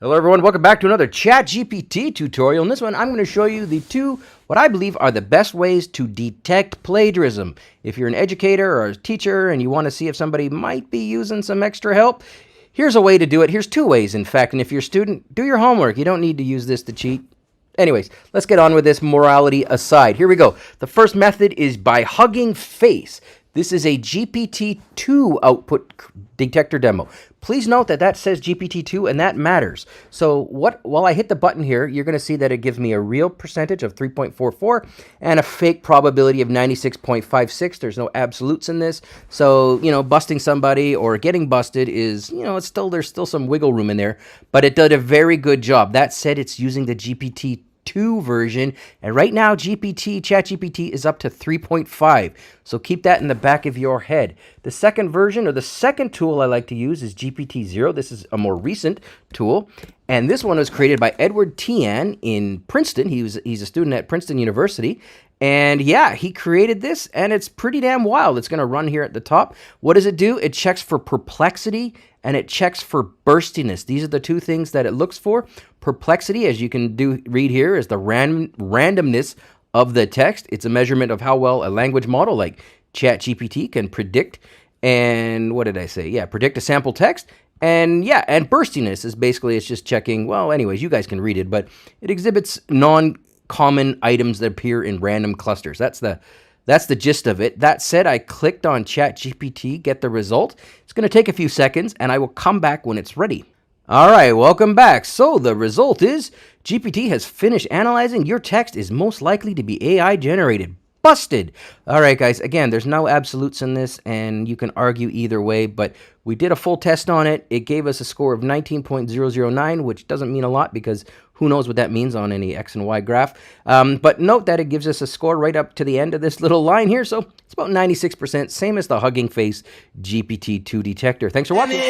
Hello everyone, welcome back to another ChatGPT tutorial. In this one, I'm going to show you the what I believe are the best ways to detect plagiarism. If you're an educator or a teacher and you want to see if somebody might be using some extra help, here's a way to do it. Here's two ways, in fact. And if you're a student, do your homework. You don't need to use this to cheat. Anyways, let's get on with this, morality aside. Here we go. The first method is by hugging face. This is a GPT-2 output detector demo. Please note that that says GPT-2 and that matters. So while I hit the button here, you're going to see that it gives me a real percentage of 3.44 and a fake probability of 96.56. There's no absolutes in this. So, busting somebody or getting busted is, there's still some wiggle room in there, but it did a very good job. That said, it's using the GPT-2 version, and right now ChatGPT is up to 3.5, so keep that in the back of your head. The second version, or the second tool I like to use, is GPT-0. This is a more recent tool, and this one was created by Edward Tian in Princeton. He's a student at Princeton University, and yeah, he created this, and it's pretty damn wild. It's going to run here at the top. What does it do? It checks for perplexity and it checks for burstiness. These are the two things that it looks for. Perplexity, as you can read here, is the randomness of the text. It's a measurement of how well a language model like ChatGPT can predict. And what did I say? Yeah, predict a sample text. And yeah, and burstiness is basically, it's just checking, well, anyways, you guys can read it, but it exhibits non-common items that appear in random clusters. That's the gist of it. That said, I clicked on ChatGPT, get the result. It's going to take a few seconds, and I will come back when it's ready. All right, welcome back. So the result is GPT has finished analyzing. Your text is most likely to be AI generated. Busted. All right, guys. Again, there's no absolutes in this, and you can argue either way, but we did a full test on it. It gave us a score of 19.009, which doesn't mean a lot because who knows what that means on any X and Y graph. But note that it gives us a score right up to the end of this little line here, so it's about 96%, same as the Hugging Face GPT-2 detector. Thanks for watching.